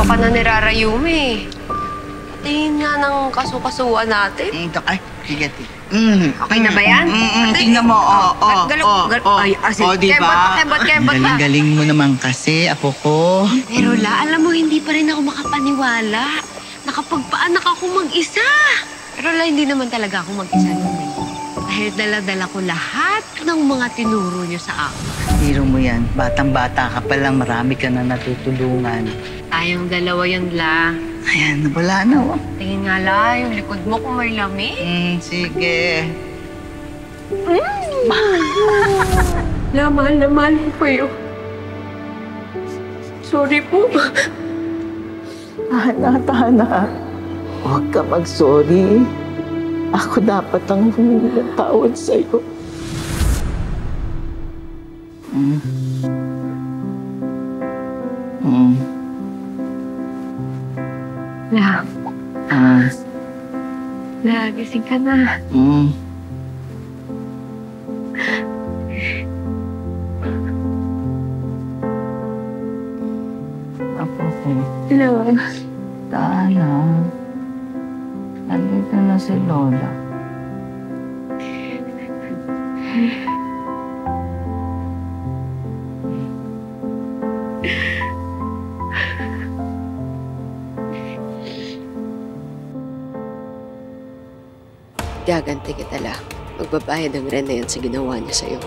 araw ka na nirarayumi. Tingin nga ng kasukasuan natin. Ay, sige. Okay na ba yan? Tingnan mo, diba? Kembot na. Galing-galing mo naman kasi, apo ko. Pero alam mo, hindi pa rin ako makapaniwala. Nakapagpaanak ako mag-isa. Pero hindi naman talaga ako mag-isa naman. Dahil dala-dala ko lahat ng mga tinuro niyo sa akin. Hiro mo yan. Batang-bata ka pa lang, marami ka na natutulungan. Tayong dalawa yun, La. Ayan, wala na, oh. Tingin nga, La, yung likod mo kung may lamig. Sige. La, mahal na mahal ko kayo. Sorry po. Tana. Huwag ka mag-sorry. Ako dapat ang humingi ng tawad sa'yo. La. La, gising ka na. Apo ko. Hello. Tana. Nandito na si Lola. Gaganti kita lang. Magbabayad ng rent na yan sa ginawa niya sa'yo.